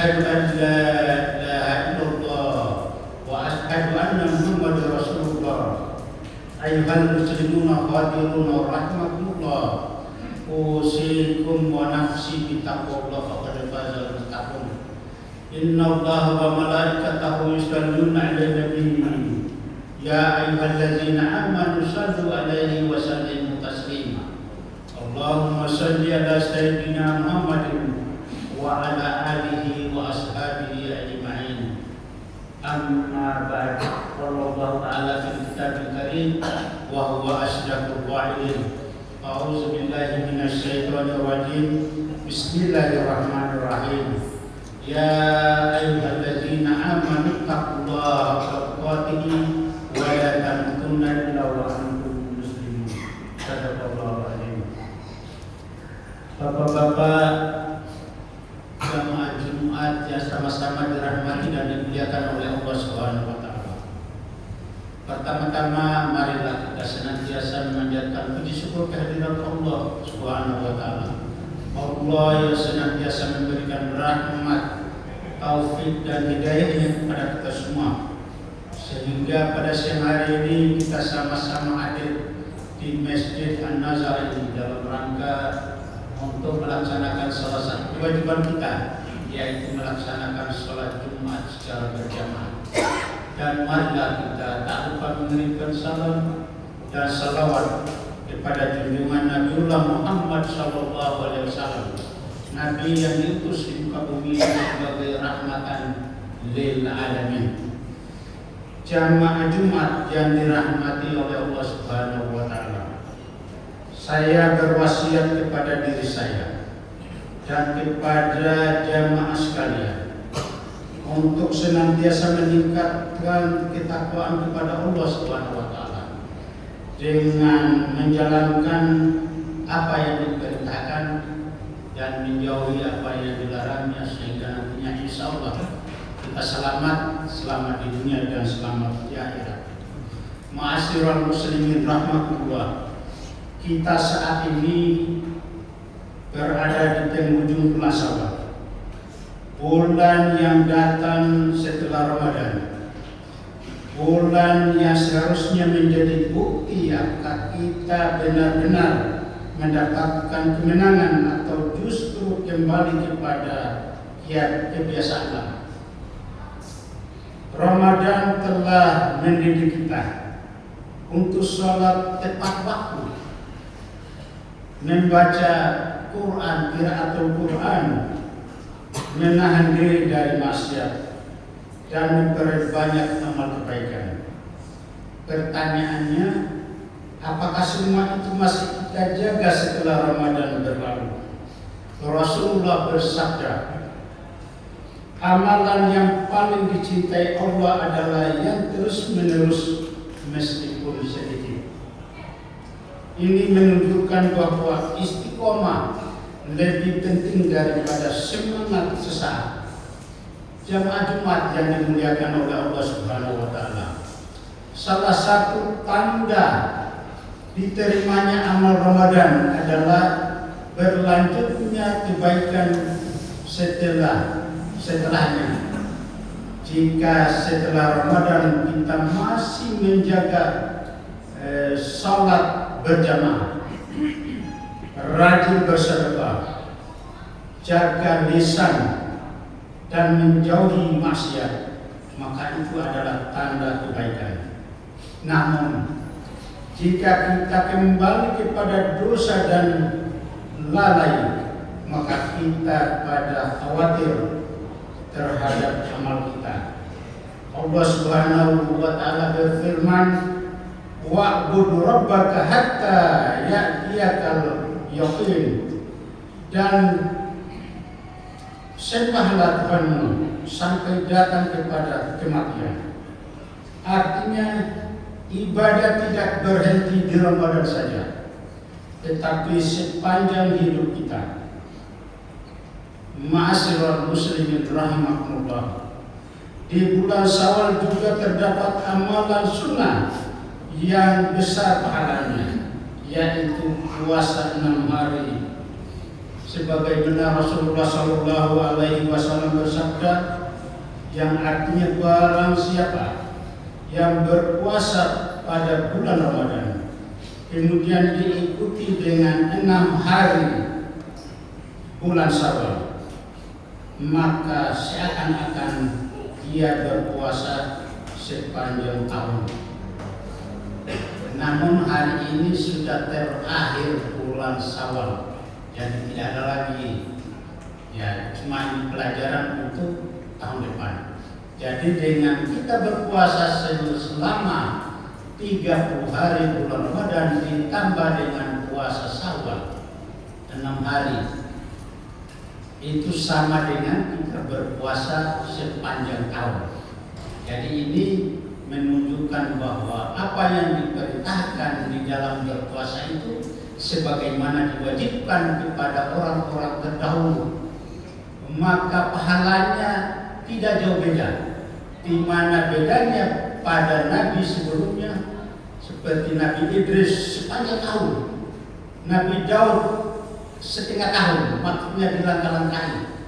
Asyhadu an la ilaha illallah wa asyhadu anna Muhammadar Rasulullah. Ayyuhal muslimuna hadiruna rahimakumullah. Usikum wa nafsi bittaqwallah faqad fazal muttaqun. Innallaha wa malaikatahu yusholluna 'alan nabiy. Ya ayyuhallazina amanu shallu 'alaihi wa sallimu taslima. Allahumma shalli ala sayyidina Muhammadin wa ala alihi wa ashabihi ajma'in. Amma ba'd. Wallahu ta'ala fil kitabil karim wa huwa asdaqul qa'ilin. A'udzu billahi minasy syaithanir rajim. Bismillahirrahmanirrahim. Ya ayyuhallazina amanu taqullaha haqqa tuqatih wa la tamutunna illa wa antum muslimun. Sadaqallahu alazim. Bapak-bapak jamaah Jumat yang sama-sama dirahmati dan dimuliakan oleh Allah Subhanahu wa taala. Pertama-tama marilah kita senantiasa memanjatkan puji syukur kehadirat Allah Subhanahu wa taala. Allah yang senantiasa memberikan rahmat, taufik dan hidayahnya kepada kita semua. Sehingga pada siang hari ini kita sama-sama hadir di Masjid An-Nazar ini dalam rangka untuk melaksanakan salah satu kewajiban kita, yaitu melaksanakan sholat Jumat secara berjamaah. Dan marilah kita tak lupa mengirimkan salam dan salawat kepada junjungan Nabiullah Muhammad SAW, Nabi yang diutus di muka bumi sebagai rahmatan lil alamin. Jamaah Jumat yang dirahmati oleh Allah Subhanahu wa taala. Saya berwasiat kepada diri saya dan kepada jamaah sekalian untuk senantiasa meningkatkan ketakwaan kepada Allah Subhanahu wa taala dengan menjalankan apa yang diperintahkan dan menjauhi apa yang dilarangnya, sehingga nantinya insyaallah kita selamat di dunia dan selamat di akhirat. Ma'asyiral muslimin rahmatullah. Kita saat ini berada di penghujung bulan Syawal, bulan yang datang setelah Ramadan, bulan yang seharusnya menjadi bukti apakah kita benar-benar mendapatkan kemenangan atau justru kembali kepada kebiasaan lama. Ramadan telah mendidik kita untuk sholat tepat waktu, membaca Quran, qiraatul Quran, menahan diri dari maksiat, dan memperbanyak amal kebaikan. Pertanyaannya, apakah semua itu masih kita jaga setelah Ramadan berlalu? Rasulullah bersabda, amalan yang paling dicintai Allah adalah yang terus-menerus meskipun sedikit. Ini menunjukkan bahwa istiqomah lebih penting daripada semangat sesaat. Jamaah Jumat yang dimuliakan oleh Allah Subhanahu wa taala. Salah satu tanda diterimanya amal Ramadan adalah berlanjutnya kebaikan setelahnya. Jika setelah Ramadan kita masih menjaga salat berjamaah, rajin bersedekah, jaga lisan dan menjauhi maksiat, maka itu adalah tanda kebaikan. Namun jika kita kembali kepada dosa dan lalai, maka kita pada khawatir terhadap amal kita. Allah Subhanahu wa taala berfirman, wa'bud rabbaka hatta ya'tiyakal yaqin, dan sembahlah Tuhanmu sampai datang kepada kematian. Artinya ibadah tidak berhenti di Ramadan saja, tetapi sepanjang hidup kita. Ma'asyiral muslimin rahimakumullah. Di bulan Syawal juga terdapat amalan sunnah yang besar pahalanya, yaitu puasa 6 hari sebagaimana Rasulullah Shallallahu Alaihi Wasallam bersabda, yang artinya barang siapa yang berpuasa pada bulan Ramadan kemudian diikuti dengan 6 hari bulan Syawal, maka seakan-akan dia berpuasa sepanjang tahun. Namun hari ini sudah terakhir bulan Syawal, jadi tidak ada lagi, ya cuma ini pelajaran untuk tahun depan. Jadi dengan kita berpuasa selama 30 hari bulan Ramadan ditambah dengan puasa Syawal 6 hari, itu sama dengan kita berpuasa sepanjang tahun. Jadi ini menunjukkan bahwa apa yang diperintahkan di dalam berpuasa itu sebagaimana diwajibkan kepada orang-orang terdahulu, maka pahalanya tidak jauh beda. Di mana bedanya pada nabi sebelumnya, seperti Nabi Idris sepanjang tahun, Nabi Daud setengah tahun, maksudnya dilangkah-langkahi.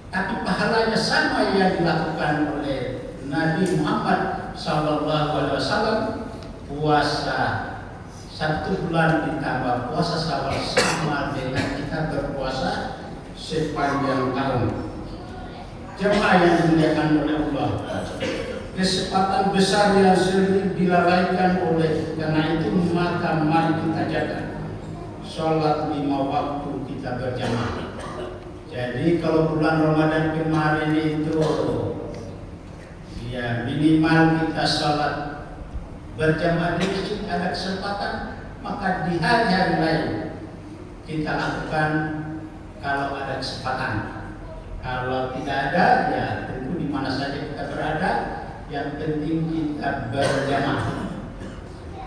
Tapi pahalanya sama yang dilakukan oleh Nabi Muhammad SAW, puasa 1 bulan ditambah puasa Syawal sama dengan kita berpuasa sepanjang tahun. Jemaah yang dimuliakan oleh Allah, kesempatan besar yang sering dilalaikan oleh karena itu maka mari kita jaga sholat 5 waktu kita berjamaah. Jadi kalau bulan Ramadan kemarin itu ya minimal kita sholat berjamaah di masjid, ada kesempatan maka di hari-hari lain kita lakukan kalau ada kesempatan. Kalau tidak ada, ya tentu di mana saja kita berada, yang penting kita berjamaah.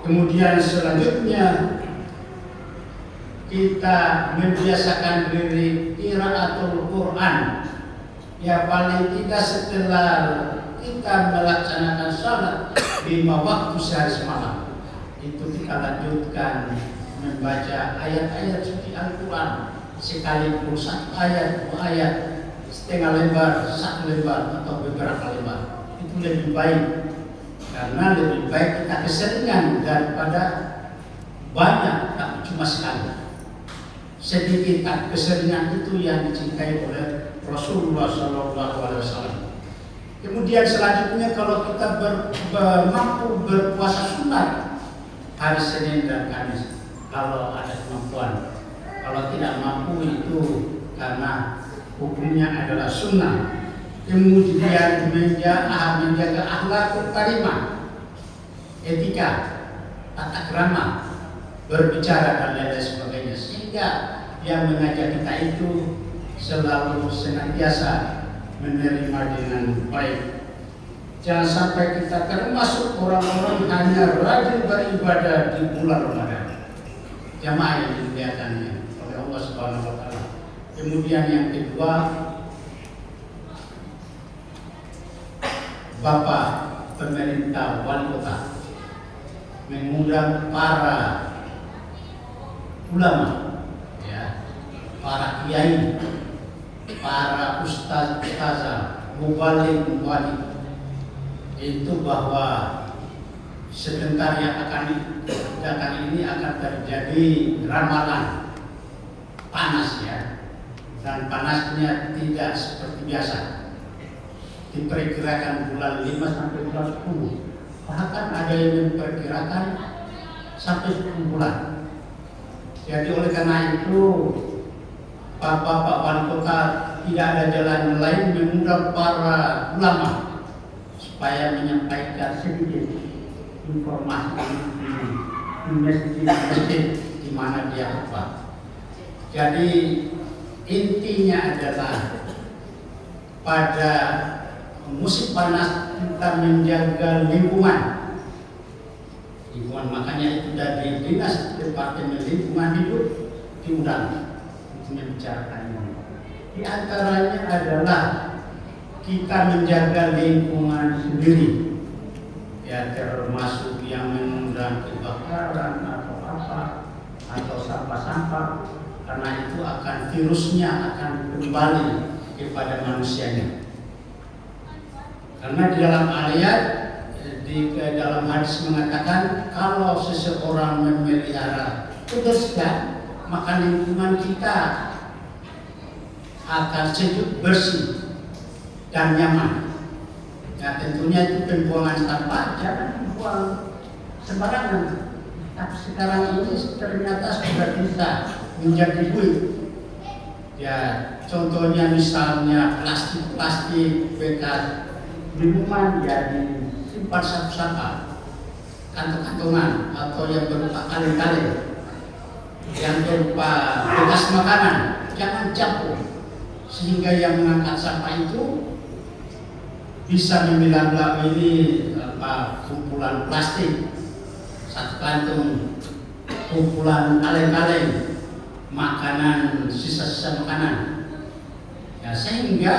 Kemudian selanjutnya kita membiasakan diri qiraatul Quran. Ya paling tidak setelah kita melaksanakan sholat 5 waktu sehari semalam, itu kita lanjutkan membaca ayat-ayat suci Al-Quran, sekalipun 1 ayat, 2 ayat, setengah lembar, 1 lembar atau beberapa lembar, itu lebih baik, karena lebih baik kita keseringan daripada banyak tapi cuma sekali. Sedikit tapi keseringan itu yang dicintai oleh Rasulullah SAW. Kemudian selanjutnya kalau kita mampu berpuasa sunat hari Senin dan Kamis kalau ada kemampuan. Kalau tidak mampu itu karena hukumnya adalah sunnah. Kemudian menjaga akhlakul karimah, etika, tata krama, berbicara dan lain sebagainya, sehingga yang mengajak kita itu selalu senantiasa menerima dengan baik. Jangan sampai kita termasuk orang-orang hanya rajin beribadah di bulan Ramadan. Jamaah yang dimuliakannya oleh Allah Subhanahu wa taala. Kemudian yang kedua, Bapak pemerintah wali kota mengundang para ulama, ya, para kiai, para ustaz-ustazah, mubaligh, itu bahwa sebentar yang akan datang ini akan terjadi ramalan panas, ya, dan panasnya tidak seperti biasa. Diperkirakan bulan 5 sampai bulan 10, bahkan ada yang memperkirakan sampai 10 bulan. Jadi oleh karena itu Bapak wali kota tidak ada jalan lain mengundang para ulama supaya menyampaikan sedikit informasi di masjid di mana dia khutbah. Jadi intinya adalah pada musim panas kita menjaga lingkungan. Makanya itu dari Dinas Departemen Lingkungan Hidup diundang untuk membicarakan ini. Di antaranya adalah kita menjaga lingkungan sendiri, ya, termasuk yang mengundang kebakaran atau apa, atau sampah-sampah, karena itu virusnya akan kembali kepada manusianya. Karena di dalam ayat, di dalam hadis mengatakan kalau seseorang memelihara kebersihan, maka lingkungan kita akan sejuk, bersih dan nyaman. Ya tentunya itu pembuangan sampah jangan buang sembarangan. Tapi sekarang ini ternyata sudah bisa menjadi duit. Ya contohnya misalnya plastik bekas minuman ya disimpan satu-satu, kantong-kantongan atau yang berupa kaleng-kaleng, yang berupa bekas makanan, jangan campur, sehingga yang mengangkat sampah itu bisa memilah ini kumpulan plastik, satu kantung, kumpulan kaleng-kaleng, makanan, sisa-sisa makanan. Ya, sehingga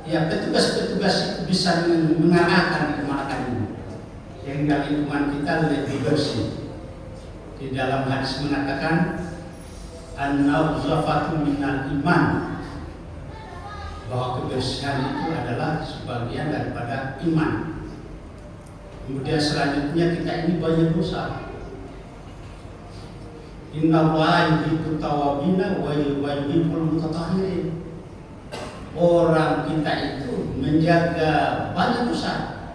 ya petugas-petugas itu bisa mengarahkan kemana ini, sehingga lingkungan kita lebih bersih. Di dalam hadis mengatakan an-nazafatu minal iman, bahwa kebersihan itu adalah sebagian daripada iman. Kemudian selanjutnya kita ini banyak dosa. Innallaha yuhibbut tawwabina wa yuhibbul mutatahhirin. Orang kita itu menjaga banyak dosa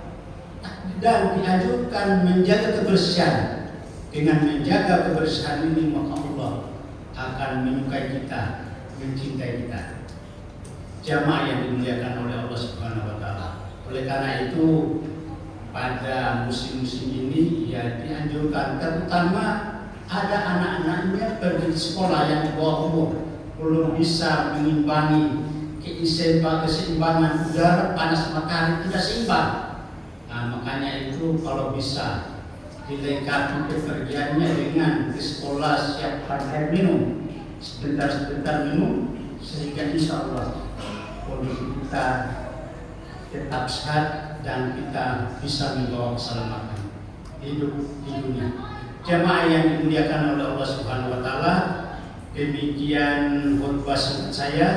dan dianjurkan menjaga kebersihan. Dengan menjaga kebersihan ini maka Allah akan menyukai kita, mencintai kita. Jamaah yang dimuliakan oleh Allah Subhanahu wa taala. Oleh karena itu pada musim-musim ini ya dianjurkan, terutama ada anak-anaknya pergi ke sekolah yang di bawah umur, belum bisa mengimbangi keseimbangan udara, panas matahari tidak seimbang. Nah, makanya itu kalau bisa dilengkapi pekerjaannya dengan ke sekolah siapkan air minum, sebentar-sebentar minum, sehingga insya Allah kondisi kita tetap sehat dan kita bisa membawa keselamatan hidup di dunia. Jamaah yang dimuliakan oleh Allah Subhanahu wa taala, demikian khutbah singkat saya.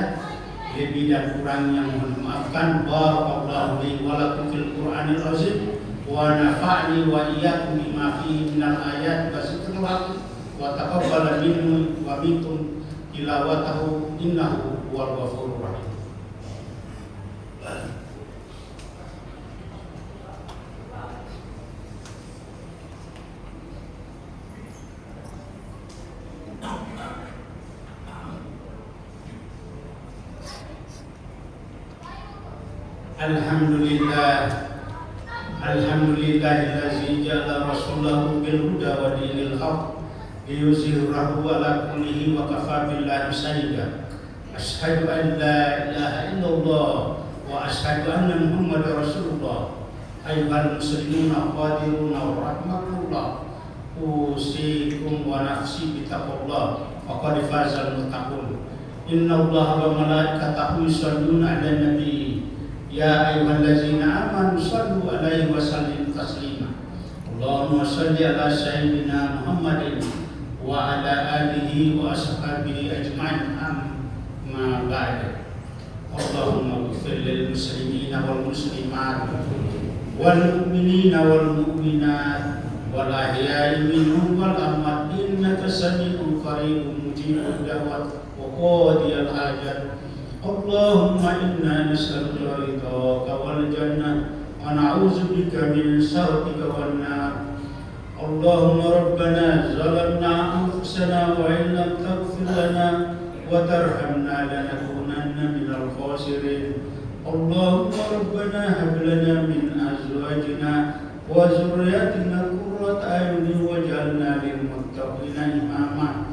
Lebih dan kurangnya mohon maafkan. Barakallahu li wa lakum fil Qur'anil azim wa nafa'ni wa iyyakum bima fihi minal ayat wa zikril hakim wa taqabbala minni wa minkum tilawatahu innahu huwal ghafurur rahim. Alhamdulillahillazi ja'ala rasulahu bil huda wa dinil haq liyuzhirahu ala kullihi wa kafa billahi shahida. Asyhadu an la ilaha illallah wa asyhadu anna Muhammadar Rasulullah. Ayyuhal muslimuna qadiruna wa rahmatullah, usikum wa nafsi bitaqwallah faqad fazal muttaqun. Innallaha wa malaikatahu yusholluna 'alan nabi. Ya ayyuhallazina amanu shallu 'alaihi wa sallimu taslima. Allahumma shalli ala sayyidina Muhammadin wa ala alihi wa ashabihi ajma'in, amma ba'd. Allahumma ighfir lil muslimina wal muslimat wal mu'minina wal mu'minat wal ahya'i minhum wal amwat innaka sami'un qaribun mujibud da'wat wa qadiyal hajat. Allahumma inna nas'aluka ridhaka wal jannah wa na'udzu bika min sakhatika wan nar. Allahumma rabbana zalamna anfusana wa in lam taghfir lana wa tarhamna lanakunanna minal khasirin. Allahumma rabbana hab lana min azwajina wa dhurriyyatina qurrata a'yunin waj'alna lil muttaqina imama.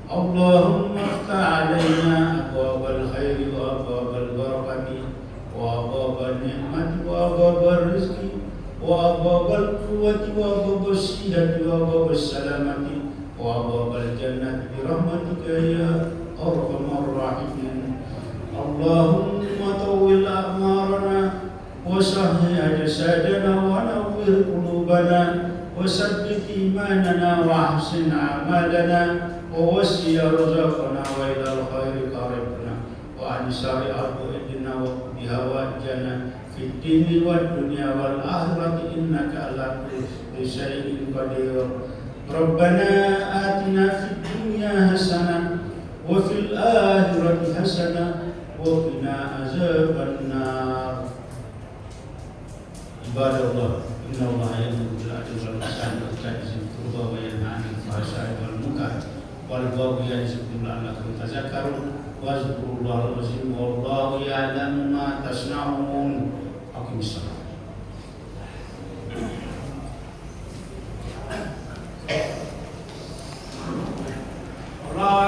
Allahumma iftah 'alaina abwaabal khairi wa abwaabal barakati wa abwaabal ni'mati wa abwaabal rizqi wa abwaabal quwwati wa abwaabas sihhati wa abwaabas salamati wa abwaabal jannati bi rahmatika ya arhamar rahimin. Allahumma tawwil a'marana wa sahhi ajsadana wa nawwir qulubana wa sabbit imanana wa ahsin a'malana ووسي رزقنا وإلى الخير قربنا وعن شر أبوئنا وبهوائجنا في الدين والدنيا والآخرة إنك على كل شيء قدير. ربنا آتنا في الدنيا حسنة وفي الآخرة حسنة وقنا عذاب النار. عباد الله إن الله يأمر بالعدل والإحسان وإيتاء ذي القربى وينهى عن الفحشاء والمنكر والبغي يعظكم لعلكم تذكرون واذكروا الله العظيم والله يعلم ما تصنعون. أقم الصلاة.